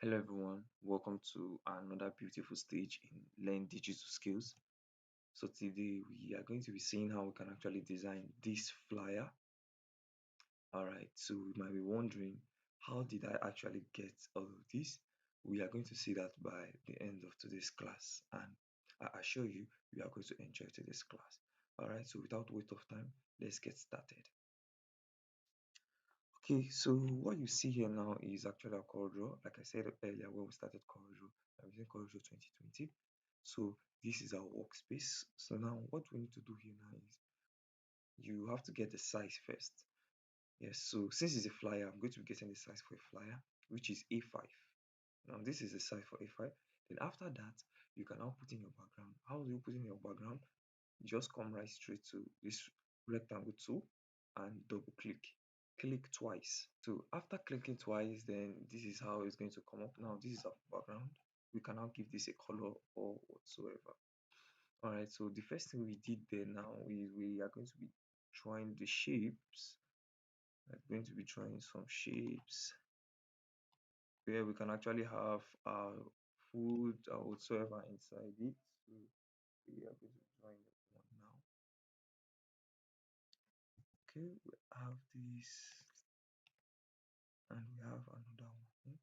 Hello everyone, welcome to another beautiful stage in Learn Digital Skills. So today we are going to be seeing how we can actually design this flyer. Alright, so you might be wondering, how did I actually get all of this? We are going to see that by the end of today's class, and I assure you, we are going to enjoy today's class. Alright, so without wait of time, let's get started. Okay, so what you see here now is actually a CorelDraw. Like I said earlier when we started CorelDraw, I'm using CorelDraw 2020. So this is our workspace. So now what we need to do here now is you have to get the size first. Yes, so since it's a flyer, I'm going to be getting the size for a flyer, which is A5. Now this is the size for A5. Then after that, you can now put in your background. How do you put in your background? You just come right straight to this rectangle tool and double click. Click twice. So after clicking twice, then this is how it's going to come up. Now this is our background. We can now give this a color or whatsoever. All right, so the first thing we did there now is we are going to be drawing the shapes. We're going to be drawing some shapes where we can actually have our food or whatsoever inside it. So we are going to be drawing one now. Okay, we have this and we have another one.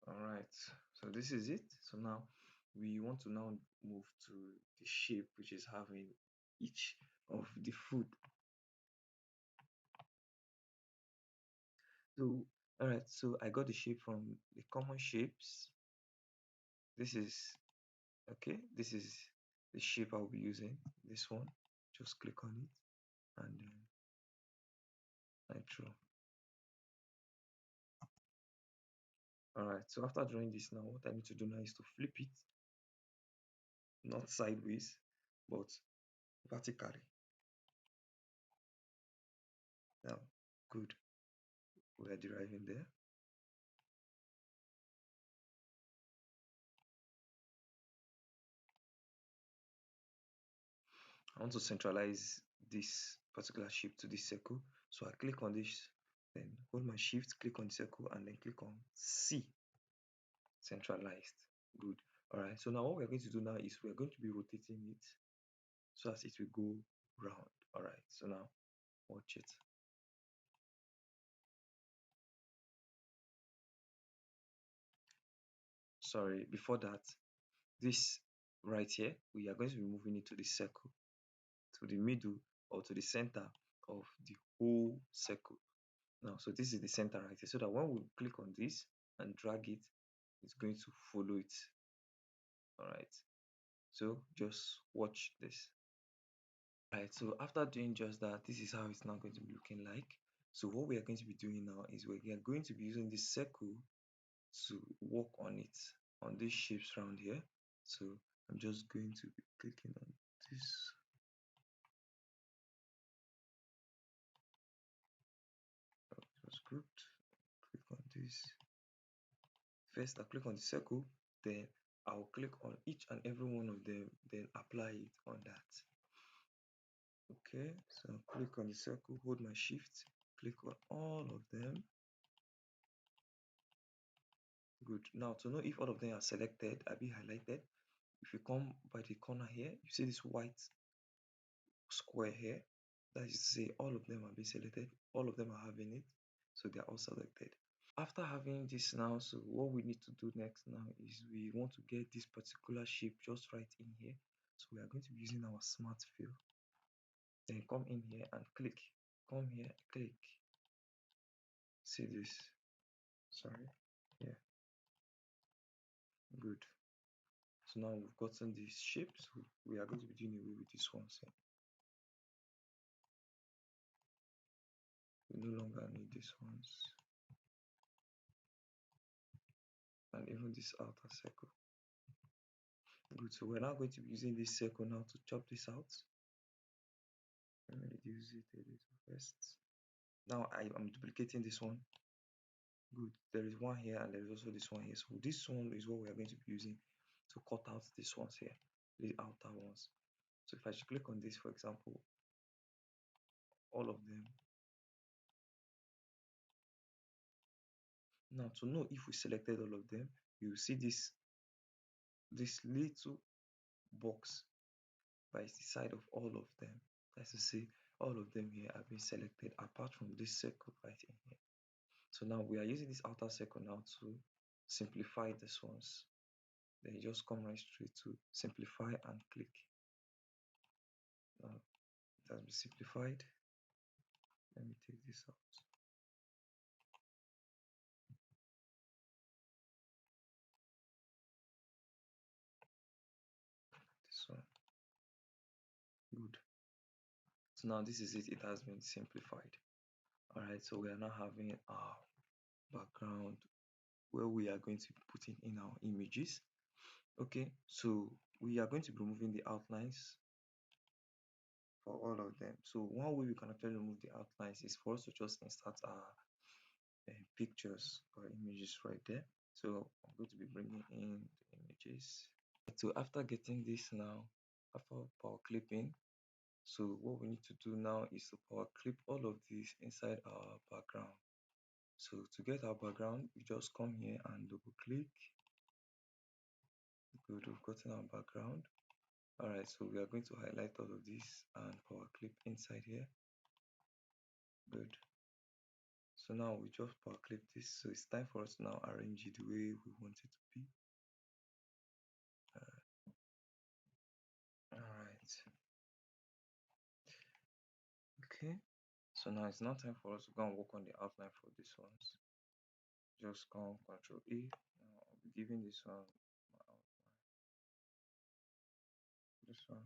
All right, so this is it. So now we want to now move to the shape, which is having each of the food. So all right, so I got the shape from the common shapes. This is okay, this is the shape I'll be using. This one, just click on it and then I draw. All right, so after drawing this now, what I need to do now is to flip it, not sideways but vertically. Now good, we are deriving there. I want to centralize this particular shape to this circle. So I click on this, then hold my shift, click on the circle, and then click on C, centralized. Good. All right. So now what we're going to do now is we're going to be rotating it so as it will go round. All right. So now watch it. Sorry, before that, this right here, we are going to be moving it to the circle, to the middle or to the center of the whole circle. Now, so this is the center right here, so that when we click on this and drag it, it's going to follow it. All right, so just watch this. All right, so after doing just that, this is how it's now going to be looking like. So what we are going to be doing now is we are going to be using this circle to work on it, on these shapes around here. So I'm just going to be clicking on this. Oh, it was grouped. Click on this. First, I click on the circle, then I'll click on each and every one of them, then apply it on that. Okay, so click on the circle, hold my shift, click on all of them. Good. Now to know if all of them are selected, I'll be highlighted. If you come by the corner here, you see this white square here. That is to say all of them are being selected, all of them are having it, so they are all selected. After having this now, so what we need to do next now is we want to get this particular shape just right in here. So we are going to be using our smart fill. Then come in here and click. Come here, click. See this? Sorry. Yeah, good. So now we've gotten this shape. So we are going to be doing away with this one. So we no longer need these ones. And even this outer circle. Good. So we're now going to be using this circle now to chop this out. Let me reduce it a little first. Now I am duplicating this one. Good. There is one here and there is also this one here. So this one is what we are going to be using to cut out these ones here, the outer ones. So if I should click on this, for example, all of them, Now to know if we selected all of them, you will see this little box by the side of all of them. That's to say, all of them here have been selected apart from this circle right in here. So now we are using this outer circle now to simplify this ones. Then you just come right straight to simplify and click. Now it has been simplified. Let me take this out. This one. Good. So now this is it. It has been simplified. Alright, so we are now having our background where we are going to be putting in our images. Okay, so we are going to be removing the outlines for all of them. So one way we can actually remove the outlines is for us to just insert our pictures or images right there. So I'm going to be bringing in the images. So after getting this now, after power clipping, so what we need to do now is to power clip all of this inside our background. So to get our background, we just come here and double click. Good, we've gotten our background. Alright, so we are going to highlight all of this and power clip inside here. Good. So now we just power clip this. So it's time for us to now arrange it the way we want it to be. Alright. Okay. So now it's now time for us to go and work on the outline for these ones. Just come Control A. Now I'll be giving this one my outline. This one.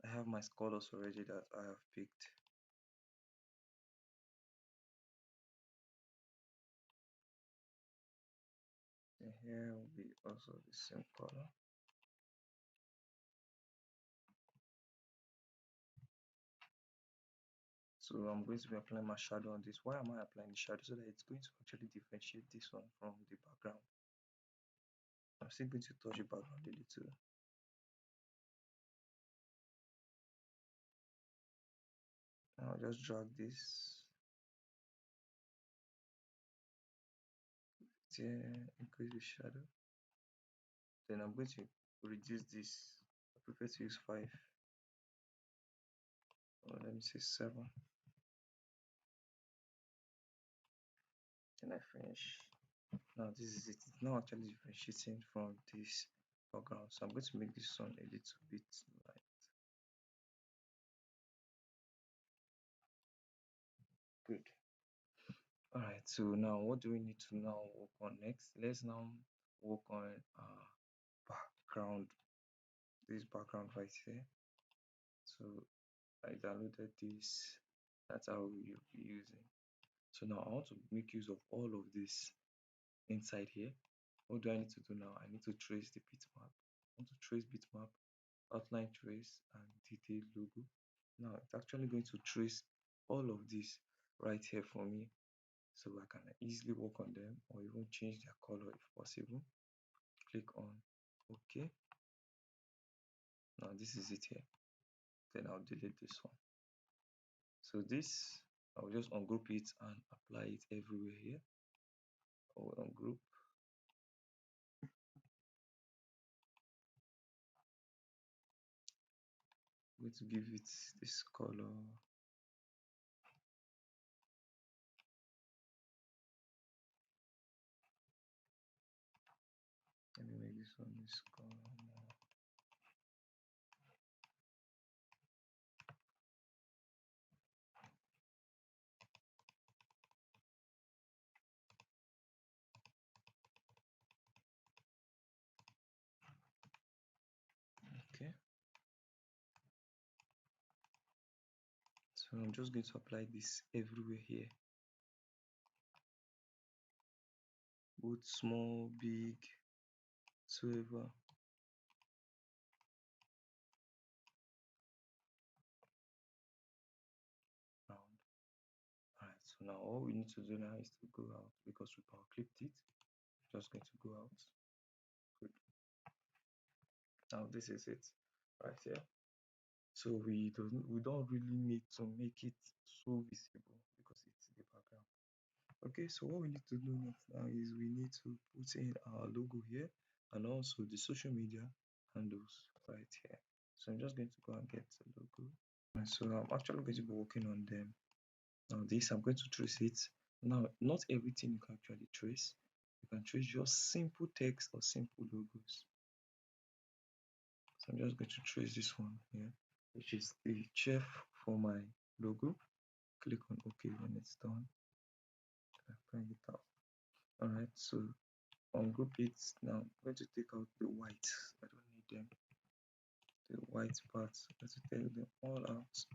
I have my colors already that I have picked. And here will be also the same color. So I'm going to be applying my shadow on this. Why am I applying the shadow? So that it's going to actually differentiate this one from the background. I'm still going to touch the background a little. Now just drag this. Then increase the shadow. Then I'm going to reduce this. I prefer to use 5. Or let me say 7. Then I finish. Now this is it. It's now actually differentiating from this background. So I'm going to make this one a little bit light. Good. Alright, so now what do we need to now work on next? Let's now work on background. This background right here. So I downloaded this. That's how we'll be using. So now I want to make use of all of this inside here. What do I need to do now? I need to trace the bitmap. I want to trace bitmap, outline trace, and detail logo. Now it's actually going to trace all of this right here for me, so I can easily work on them or even change their color if possible. Click on OK. Now this is it here. Then I'll delete this one. So this, I'll just ungroup it and apply it everywhere here. Or ungroup. I'm going to give it this color. Let me make this one this color more. Okay. So I'm just going to apply this everywhere here. Both small, big, whatsoever. Round. Alright, so now all we need to do now is to go out because we power clipped it. Just going to go out. Good. Now this is it right here. So we don't really need to make it so visible because it's the background. Okay, so what we need to do next now is we need to put in our logo here and also the social media handles right here. So I'm just going to go and get the logo. And so I'm actually going to be working on them. Now this, I'm going to trace it. Now, not everything you can actually trace. You can trace just simple text or simple logos. So I'm just going to trace this one here, which is the chef for my logo. Click on OK when it's done. Bring it out. Alright, so on group it now, I'm going to take out the white. I don't need them. The white parts. I'm going to take them all out.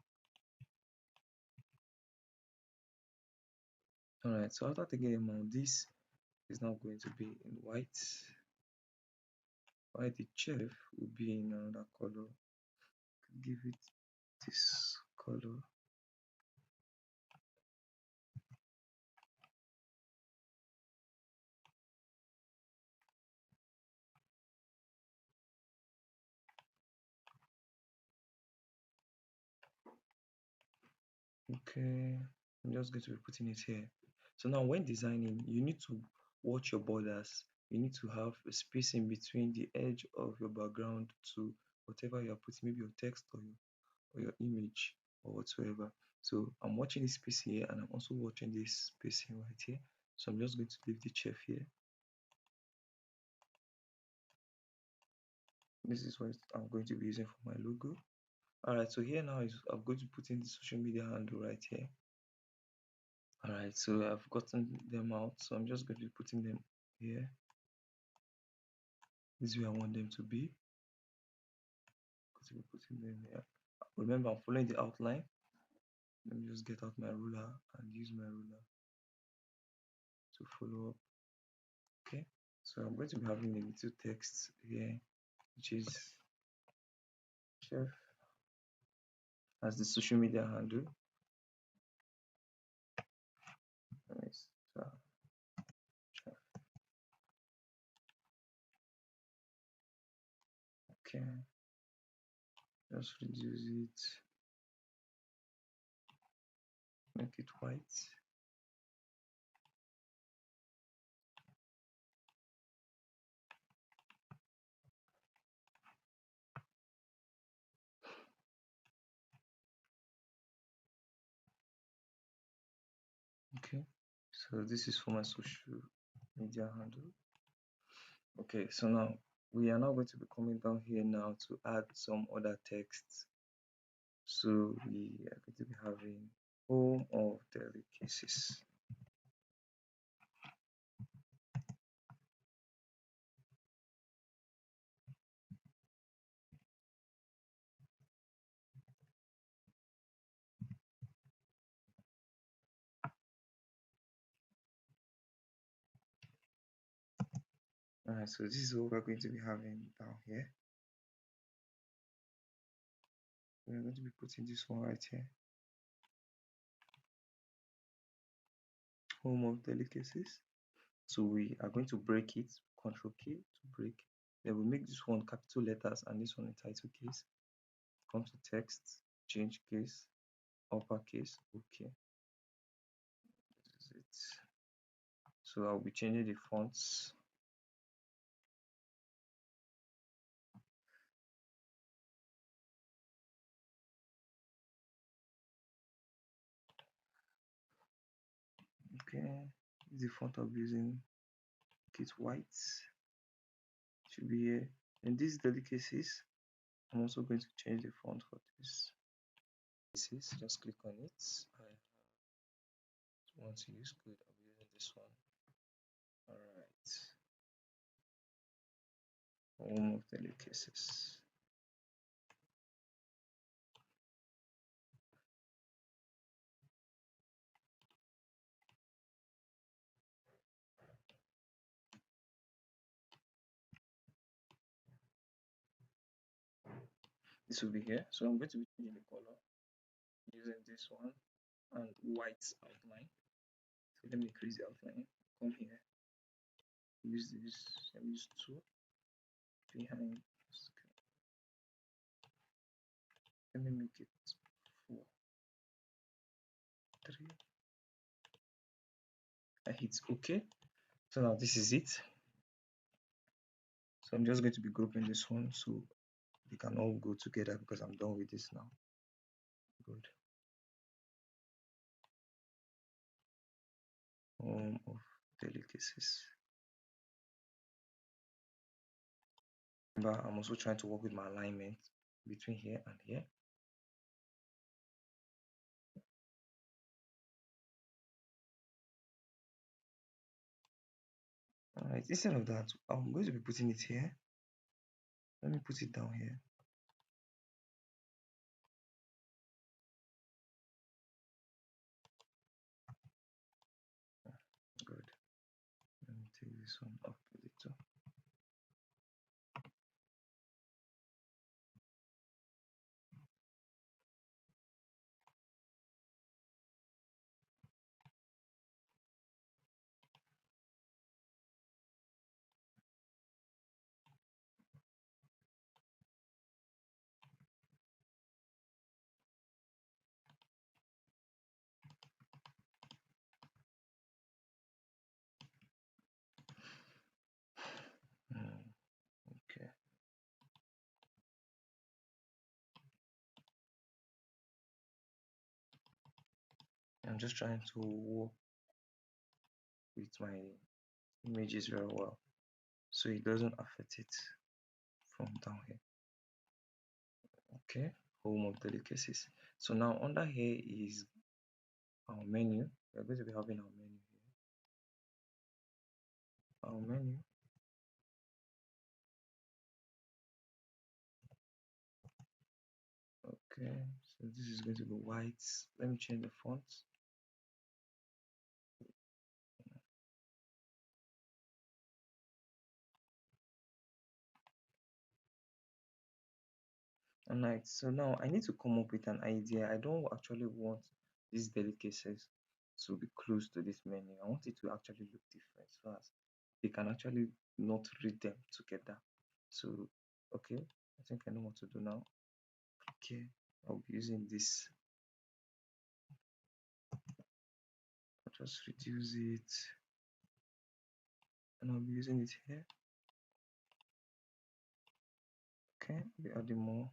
Alright, so after taking them out, this is now going to be in white. While the chef will be in another color. Give it this color. Okay, I'm just going to be putting it here. So now when designing, you need to watch your borders. You need to have a space in between the edge of your background to whatever you are putting, maybe your text or your image or whatsoever. So I'm watching this space here and I'm also watching this space here right here. So I'm just going to leave the chef here. This is what I'm going to be using for my logo. Alright, so here now is I'm going to put in the social media handle right here. Alright, so I've gotten them out, so I'm just going to be putting them here. This is where I want them to be. Going to be putting them here. Remember, I'm following the outline. Let me just get out my ruler and use my ruler to follow up. Okay, so I'm going to be having a little text here, which is chef as the social media handle. Nice. So, chef. Okay, just reduce it, make it white. Okay, so this is for my social media handle. Okay, so now we are now going to be coming down here now to add some other texts. So we are going to be having home of delicacies. Alright, so this is what we're going to be having down here. We're going to be putting this one right here. Home of delicacies. So we are going to break it, Control K to break. Then we make this one capital letters and this one in title case. Come to text, change case, uppercase, okay. This is it. So I'll be changing the fonts. Okay, the font I'll be using it white. Should be here. And these delicacies, I'm also going to change the font for this. Just click on it. I want to use good. I'll be using this one. Alright. Home of delicacies. This will be here. So I'm going to be changing the color using this one and white outline. So let me increase the outline. Come here. Use this. Let me use 2 behind. Let me make it 4, 3. I hit OK. So now this is it. So I'm just going to be grouping this one so they can all go together because I'm done with this now. Good. Home of delicacies. Remember, I'm also trying to work with my alignment between here and here. Alright, instead of that, I'm going to be putting it here. Let me put it down here. Good. Let me take this one up a little. Okay. I'm just trying to work with my images very well so it doesn't affect it from down here. Okay, home of delicacies. So now under here is our menu. We're going to be having our menu here. Our menu. Okay, so this is going to be white. Let me change the font. Alright, so now I need to come up with an idea. I don't actually want these delicacies to be close to this menu. I want it to actually look different so as they can actually not read them together. So, okay, I think I know what to do now. Okay, I'll be using this. I'll just reduce it and I'll be using it here. Okay, we adding more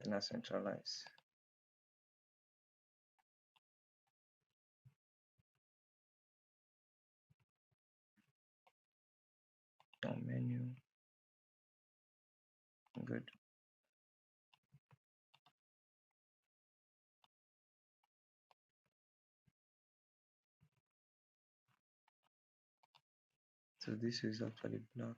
and I centralize. Our menu. Good. So this is actually black.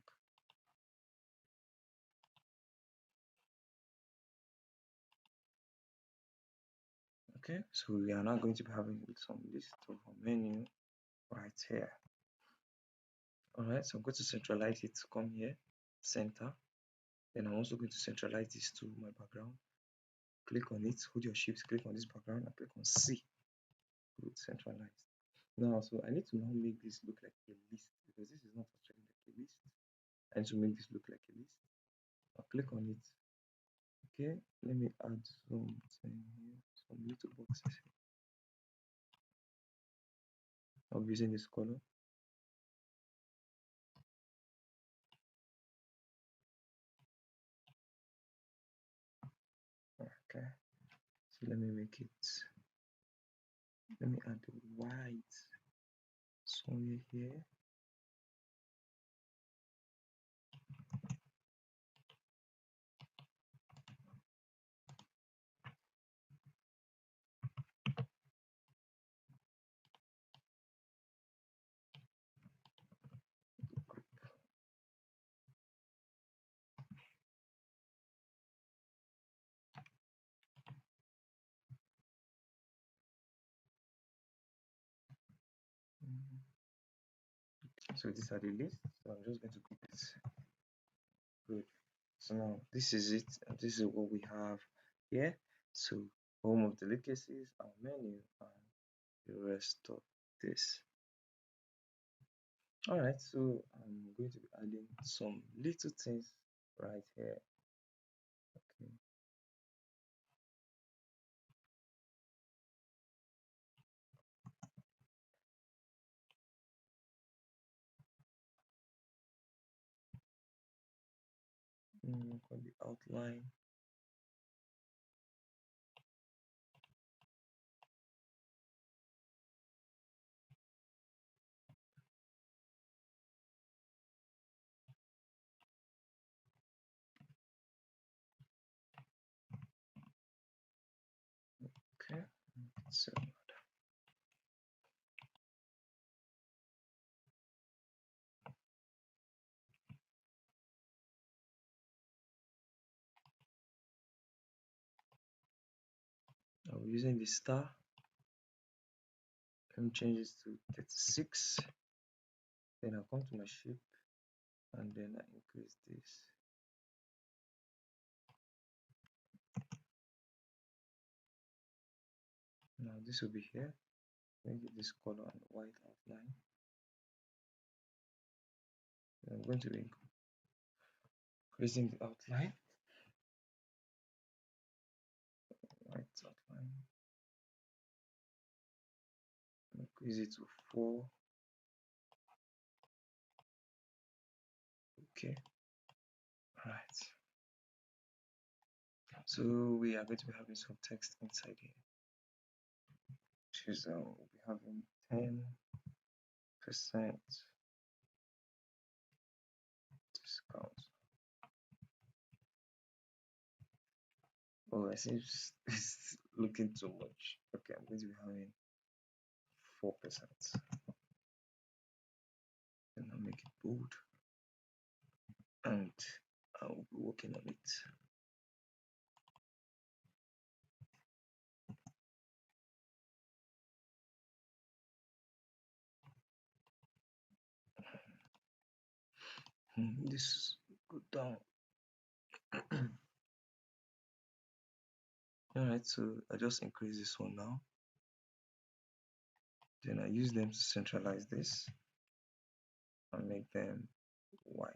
Okay, so we are now going to be having some list of our menu right here. Alright, so I'm going to centralize it to come here, center. Then I'm also going to centralize this to my background. Click on it, hold your shift, click on this background, and click on C. Good, centralized. Now, so I need to now make this look like a list because this is not actually like a list. I need to make this look like a list. I'll click on it. Okay, let me add something here, some little boxes here. I'll be using this color. Okay, so let me make it, let me add the white somewhere here. So these are the lists. So I'm just going to group it. Good. So now this is it, and this is what we have here. So home of delicacies, our menu, and the rest of this. Alright, so I'm going to be adding some little things right here. Okay. call the outline. Okay, so I'm using the star. Let me change this to 36. Then I'll come to my shape and then I increase this. Now this will be here. Make it this color and white outline. I'm going to be increasing the outline. White outline. Increase it to 4. Okay. Alright. So we are going to be having some text inside here. Which is we'll be having 10% discount. Oh, I see it's looking too much. Okay, I'm going to be having 4%. And I'll make it bold. And I'll be working on it. This go down. Alright, so I just increase this one now. Then I use them to centralize this and make them white.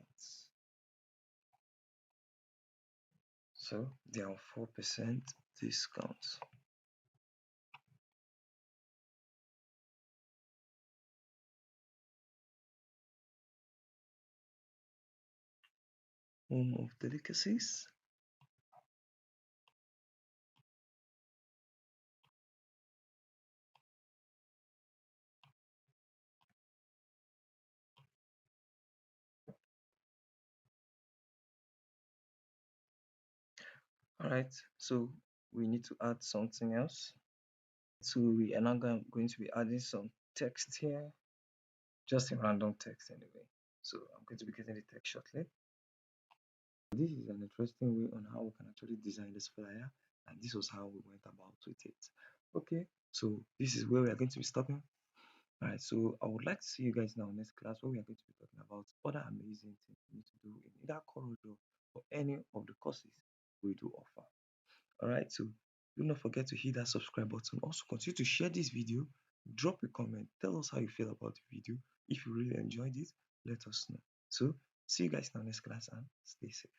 So they are 4% discount. Home of delicacies. Alright, so we need to add something else. So we are now going to be adding some text here, just a random text anyway. So I'm going to be getting the text shortly. This is an interesting way on how we can actually design this flyer, and this was how we went about with it. Okay, so this is where we are going to be stopping. Alright, so I would like to see you guys now next class where we are going to be talking about other amazing things you need to do in either CorelDraw or any of the courses we do offer. Alright, so do not forget to hit that subscribe button. Also continue to share this video, drop a comment, tell us how you feel about the video. If you really enjoyed it, let us know. So see you guys now next class and stay safe.